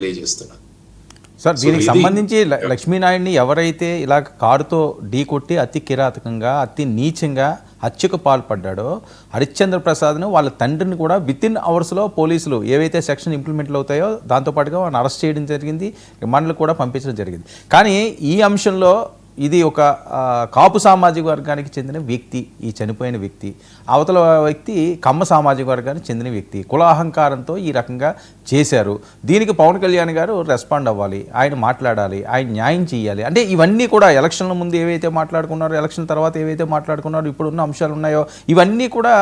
తెలియజేస్తున్నాను. సార్ దీనికి సంబంధించి లక్ష్మీనాయుడిని ఎవరైతే ఇలా కారుతో ఢీ కొట్టి అతి కిరాతకంగా అతి నీచంగా హత్యకు పాల్పడ్డాడో హరిశ్చంద్ర ప్రసాద్ను వాళ్ళ తండ్రిని కూడా వితిన్ అవర్స్లో పోలీసులు ఏవైతే సెక్షన్ ఇంప్లిమెంట్లు అవుతాయో దాంతోపాటుగా వాళ్ళని అరెస్ట్ చేయడం జరిగింది, రిమాండ్లు కూడా పంపించడం జరిగింది. కానీ ఈ అంశంలో ఇది ఒక కాపు సామాజిక వర్గానికి చెందిన వ్యక్తి, ఈ చనిపోయిన వ్యక్తి, అవతల వ్యక్తి కమ్మ సామాజిక వర్గానికి చెందిన వ్యక్తి, కుల అహంకారంతో ఈ రకంగా చేశారు. దీనికి పవన్ కళ్యాణ్ గారు రెస్పాండ్ అవ్వాలి, ఆయన మాట్లాడాలి, ఆయన న్యాయం చేయాలి. అంటే ఇవన్నీ కూడా ఎలక్షన్ల ముందు ఏవైతే మాట్లాడుకున్నారో, ఎలక్షన్ తర్వాత ఏవైతే మాట్లాడుకున్నారో, ఇప్పుడున్న అంశాలు ఉన్నాయో ఇవన్నీ కూడా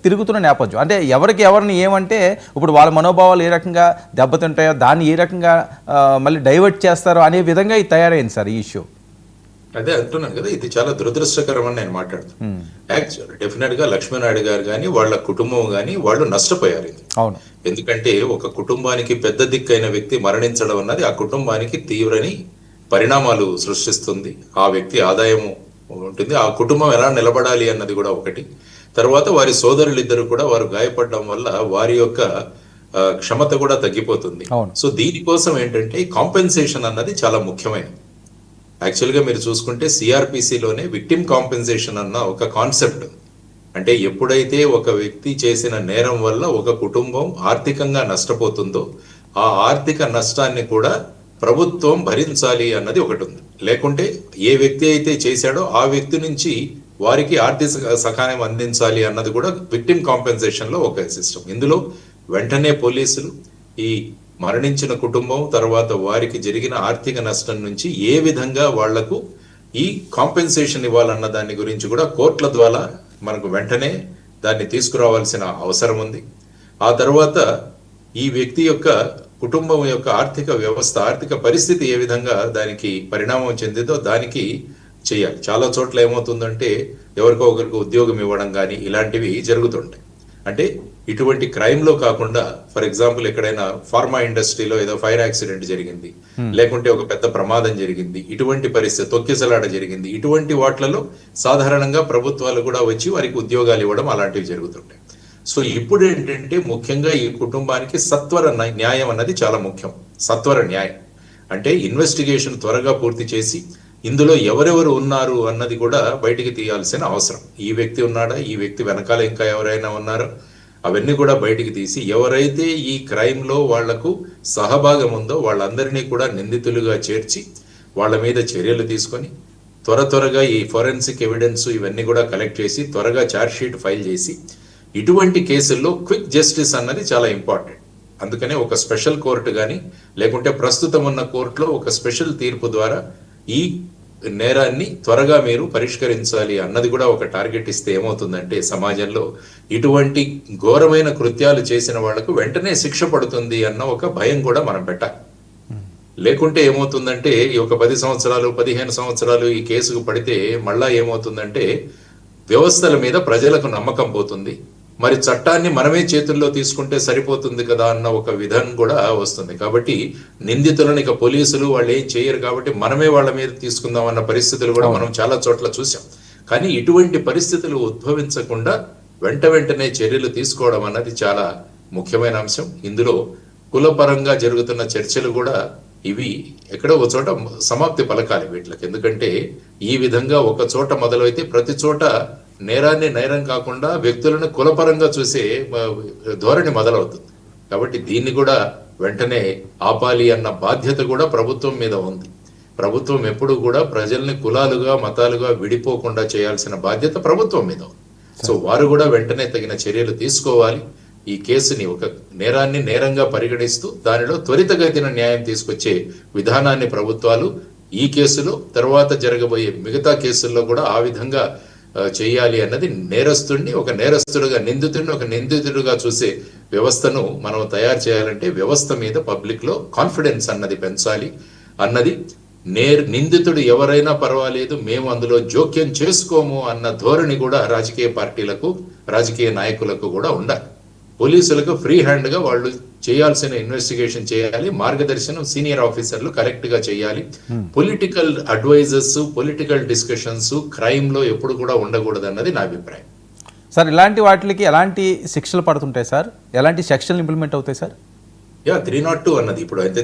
తిరుగుతున్న నేపథ్యం. అంటే ఎవరికి ఎవరిని ఏమంటే ఇప్పుడు వాళ్ళ మనోభావాలు ఏ రకంగా దెబ్బతింటాయో దాన్ని ఏ రకంగా మళ్ళీ డైవర్ట్ చేస్తారో అనే విధంగా ఇది తయారైంది సార్ ఈ ఇష్యూ. అదే అంటున్నాను కదా, ఇది చాలా దురదృష్టకరం అని నేను మాట్లాడుతాను. యాక్చువల్ డెఫినెట్ గా లక్ష్మీనాయుడు గారు కానీ వాళ్ళ కుటుంబం కానీ వాళ్ళు నష్టపోయారు. అవును, ఎందుకంటే ఒక కుటుంబానికి పెద్ద దిక్కైన వ్యక్తి మరణించడం అన్నది ఆ కుటుంబానికి తీవ్రని పరిణామాలు సృష్టిస్తుంది. ఆ వ్యక్తి ఆదాయం ఉంటుంది, ఆ కుటుంబం ఎలా నిలబడాలి అన్నది కూడా ఒకటి. తర్వాత వారి సోదరులిద్దరు కూడా వారు గాయపడడం వల్ల వారి యొక్క క్షమత కూడా తగ్గిపోతుంది. సో దీనికోసం ఏంటంటే కాంపెన్సేషన్ అన్నది చాలా ముఖ్యమైనది. యాక్చువల్గా మీరు చూసుకుంటే సిఆర్పిసిలోనే విక్టిమ్ కాంపెన్సేషన్ అన్న ఒక కాన్సెప్ట్ ఉంది. అంటే ఎప్పుడైతే ఒక వ్యక్తి చేసిన నేరం వల్ల ఒక కుటుంబం ఆర్థికంగా నష్టపోతుందో ఆ ఆర్థిక నష్టాన్ని కూడా ప్రభుత్వం భరించాలి అన్నది ఒకటి ఉంది. లేకుంటే ఏ వ్యక్తి అయితే చేశాడో ఆ వ్యక్తి నుంచి వారికి ఆర్థిక సహాయం అందించాలి అన్నది కూడా విక్టిమ్ కాంపెన్సేషన్ లో ఒక సిస్టమ్. ఇందులో వెంటనే పోలీసులు ఈ మరణించిన కుటుంబం తర్వాత వారికి జరిగిన ఆర్థిక నష్టం నుంచి ఏ విధంగా వాళ్లకు ఈ కాంపెన్సేషన్ ఇవ్వాలన్న దాని గురించి కూడా కోర్టుల ద్వారా మనకు వెంటనే దాన్ని తీసుకురావాల్సిన అవసరం ఉంది. ఆ తర్వాత ఈ వ్యక్తి యొక్క కుటుంబం యొక్క ఆర్థిక వ్యవస్థ, ఆర్థిక పరిస్థితి ఏ విధంగా దానికి పరిణామం చెందిందో దానికి చేయాలి. చాలా చోట్ల ఏమవుతుందంటే ఎవరికో ఒకరికి ఉద్యోగం ఇవ్వడం కానీ ఇలాంటివి జరుగుతుంటాయి. అంటే ఇటువంటి క్రైమ్ లో కాకుండా ఫర్ ఎగ్జాంపుల్ ఎక్కడైనా ఫార్మా ఇండస్ట్రీలో ఏదో ఫైర్ యాక్సిడెంట్ జరిగింది, లేకుంటే ఒక పెద్ద ప్రమాదం జరిగింది, ఇటువంటి పరిస్థితి తొక్కిసలాట జరిగింది, ఇటువంటి వాటిలలో సాధారణంగా ప్రభుత్వాలు కూడా వచ్చి వారికి ఉద్యోగాలు ఇవ్వడం అలాంటివి జరుగుతుంటాయి. సో ఇప్పుడు ఏంటంటే ముఖ్యంగా ఈ కుటుంబానికి సత్వర న్యాయం అన్నది చాలా ముఖ్యం. సత్వర న్యాయం అంటే ఇన్వెస్టిగేషన్ త్వరగా పూర్తి చేసి ఇందులో ఎవరెవరు ఉన్నారు అన్నది కూడా బయటికి తీయాల్సిన అవసరం. ఈ వ్యక్తి ఉన్నాడా, ఈ వ్యక్తి వెనకాల ఇంకా ఎవరైనా ఉన్నారో అవన్నీ కూడా బయటికి తీసి ఎవరైతే ఈ క్రైమ్ లో వాళ్లకు సహభాగం ఉందో వాళ్ళందరినీ కూడా నిందితులుగా చేర్చి వాళ్ళ మీద చర్యలు తీసుకొని త్వరగా ఈ ఫోరెన్సిక్ ఎవిడెన్స్ ఇవన్నీ కూడా కలెక్ట్ చేసి త్వరగా ఛార్జ్ షీట్ ఫైల్ చేసి ఇటువంటి కేసుల్లో క్విక్ జస్టిస్ అన్నది చాలా ఇంపార్టెంట్. అందుకనే ఒక స్పెషల్ కోర్టు కానీ లేకుంటే ప్రస్తుతం ఉన్న కోర్టులో ఒక స్పెషల్ తీర్పు ద్వారా ఈ నేరాన్ని త్వరగా మీరు పరిష్కరించాలి అన్నది కూడా ఒక టార్గెట్ ఇస్తే ఏమవుతుందంటే సమాజంలో ఇటువంటి ఘోరమైన కృత్యాలు చేసిన వాళ్లకు వెంటనే శిక్ష పడుతుంది అన్న ఒక భయం కూడా మనం పెట్టాలి. లేకుంటే ఏమవుతుందంటే ఈ ఒక 10 సంవత్సరాలు 15 సంవత్సరాలు ఈ కేసుకు పడితే మళ్ళా ఏమవుతుందంటే వ్యవస్థల మీద ప్రజలకు నమ్మకం పోతుంది. మరి చట్టాన్ని మనమే చేతుల్లో తీసుకుంటే సరిపోతుంది కదా అన్న ఒక విధానం కూడా వస్తుంది. కాబట్టి నిందితులను ఇక పోలీసులు వాళ్ళు ఏం చేయరు కాబట్టి మనమే వాళ్ళ మీద తీసుకుందాం అన్న పరిస్థితులు కూడా మనం చాలా చోట్ల చూసాం. కానీ ఇటువంటి పరిస్థితులు ఉద్భవించకుండా వెంటనే చర్యలు తీసుకోవడం అన్నది చాలా ముఖ్యమైన అంశం. ఇందులో కులపరంగా జరుగుతున్న చర్చలు కూడా ఇవి ఎక్కడో ఒక చోట సమాప్తి పలకాలి వీటికి. ఎందుకంటే ఈ విధంగా ఒక చోట మొదలైతే ప్రతి చోట నేరాన్ని నేరం కాకుండా వ్యక్తులను కులపరంగా చూసే ధోరణి మొదలవుతుంది. కాబట్టి దీన్ని కూడా వెంటనే ఆపాలి అన్న బాధ్యత కూడా ప్రభుత్వం మీద ఉంది. ప్రభుత్వం ఎప్పుడు కూడా ప్రజల్ని కులాలుగా మతాలుగా విడిపోకుండా చేయాల్సిన బాధ్యత ప్రభుత్వం మీద ఉంది. సో వారు కూడా వెంటనే తగిన చర్యలు తీసుకోవాలి. ఈ కేసుని ఒక నేరాన్ని నేరంగా పరిగణిస్తూ దానిలో త్వరితగతిన న్యాయం తీసుకొచ్చే విధానాన్ని ప్రభుత్వాలు ఈ కేసులో తర్వాత జరగబోయే మిగతా కేసుల్లో కూడా ఆ విధంగా చేయాలి అన్నది నేరస్తుడిని ఒక నేరస్తుడుగా, నిందితుడిని ఒక నిందితుడుగా చూసే వ్యవస్థను మనం తయారు చేయాలంటే వ్యవస్థ మీద పబ్లిక్ లో కాన్ఫిడెన్స్ అన్నది పెంచాలి అన్నది. నిందితుడు ఎవరైనా పర్వాలేదు, మేము అందులో జోక్యం చేసుకోము అన్న ధోరణి కూడా రాజకీయ పార్టీలకు, రాజకీయ నాయకులకు కూడా ఉండాలి. పోలీసులకు ఫ్రీ హ్యాండ్ గా వాళ్ళు చేయాల్సిన ఇన్వెస్టిగేషన్ చేయాలి, మార్గదర్శనం సీనియర్ ఆఫీసర్లు కరెక్ట్ గా చేయాలి. Political advisers, political discussions crime లో ఎప్పుడు కూడా ఉండకూడదు అన్నది నా అభిప్రాయం. సార్ ఇలాంటి వాటికి ఎలాంటి శిక్షలు పడుతుంటాయి సార్? ఎలాంటి సెక్షన్లు ఇంప్లిమెంట్ అవుతాయి సార్? 302 అన్నది ఇప్పుడు అయితే